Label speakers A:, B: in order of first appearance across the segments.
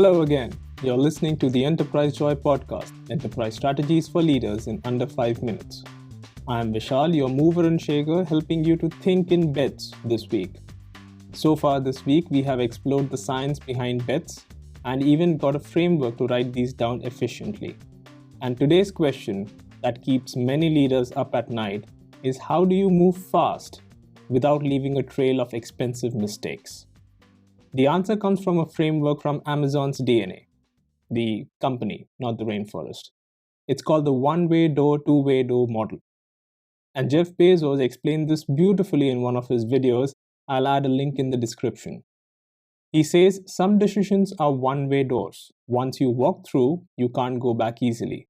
A: Hello again. You're listening to the Enterprise Joy podcast, Enterprise Strategies for Leaders in Under 5 Minutes. I'm Vishal, your mover and shaker, helping you to think in bets this week. So far this week, we have explored the science behind bets and even got a framework to write these down efficiently. And today's question that keeps many leaders up at night is, how do you move fast without leaving a trail of expensive mistakes? The answer comes from a framework from Amazon's DNA, the company, not the rainforest. It's called the one-way door, two-way door model. And Jeff Bezos explained this beautifully in one of his videos. I'll add a link in the description. He says some decisions are one-way doors. Once you walk through, you can't go back easily.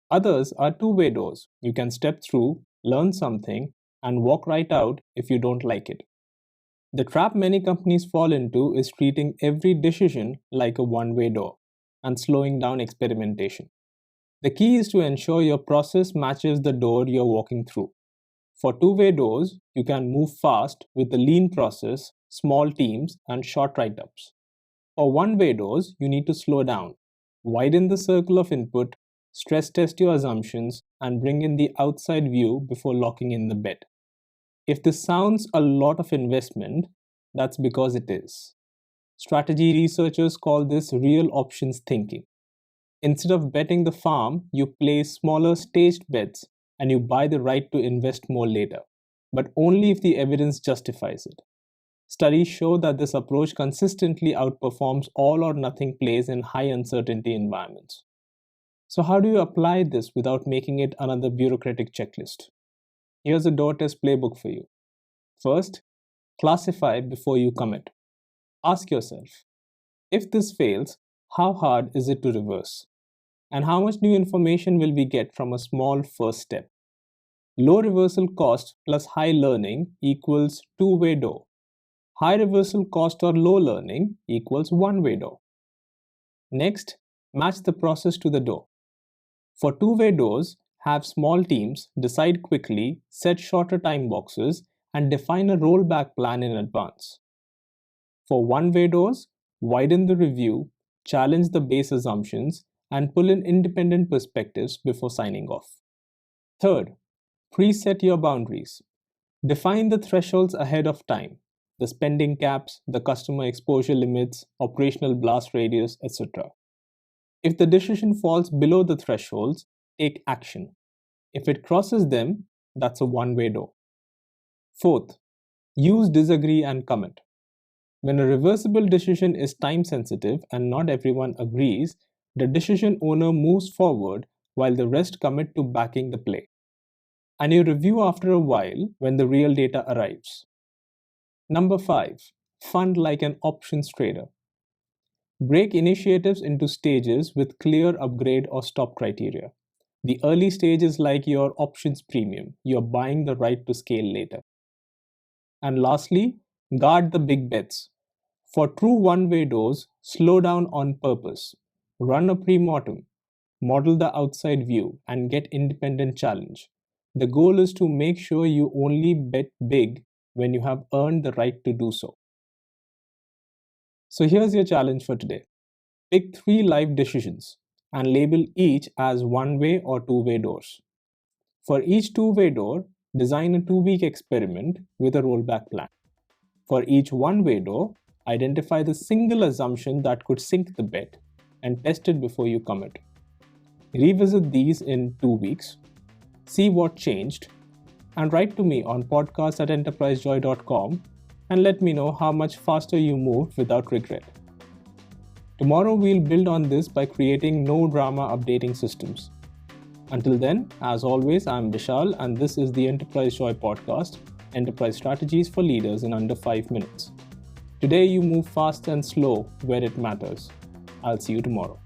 A: Others are two-way doors. You can step through, learn something, and walk right out if you don't like it. The trap many companies fall into is treating every decision like a one-way door and slowing down experimentation. The key is to ensure your process matches the door you're walking through. For two-way doors, you can move fast with a lean process, small teams, and short write-ups. For one-way doors, you need to slow down, widen the circle of input, stress test your assumptions, and bring in the outside view before locking in the bet. If this sounds a lot of investment, that's because it is. Strategy researchers call this real options thinking. Instead of betting the farm, you place smaller staged bets and you buy the right to invest more later, but only if the evidence justifies it. Studies show that this approach consistently outperforms all or nothing plays in high uncertainty environments. So how do you apply this without making it another bureaucratic checklist? Here's a door test playbook for you. First, classify before you commit. Ask yourself, if this fails, how hard is it to reverse? And how much new information will we get from a small first step? Low reversal cost plus high learning equals two-way door. High reversal cost or low learning equals one-way door. Next, match the process to the door. For two-way doors, have small teams, decide quickly, set shorter time boxes, and define a rollback plan in advance. For one-way doors, widen the review, challenge the base assumptions, and pull in independent perspectives before signing off. Third, preset your boundaries. Define the thresholds ahead of time, the spending caps, the customer exposure limits, operational blast radius, etc. If the decision falls below the thresholds, take action. If it crosses them, that's a one-way door. Fourth, use disagree and commit. When a reversible decision is time sensitive and not everyone agrees, the decision owner moves forward while the rest commit to backing the play. And you review after a while when the real data arrives. Number 5, fund like an options trader. Break initiatives into stages with clear upgrade or stop criteria. The early stage is like your options premium. You're buying the right to scale later. And lastly, guard the big bets. For true one-way doors, slow down on purpose. Run a pre-mortem. Model the outside view and get independent challenge. The goal is to make sure you only bet big when you have earned the right to do so. So here's your challenge for today. Pick 3 live decisions and label each as one-way or two-way doors. For each two-way door, design a 2-week experiment with a rollback plan. For each one-way door, identify the single assumption that could sink the bet and test it before you commit. Revisit these in 2 weeks, see what changed, and write to me on podcast@enterprisejoy.com and let me know how much faster you moved without regret. Tomorrow we'll build on this by creating no drama updating systems. Until then, as always, I'm Vishal and this is the Enterprise Joy podcast, Enterprise Strategies for Leaders in Under 5 Minutes. Today you move fast and slow where it matters. I'll see you tomorrow.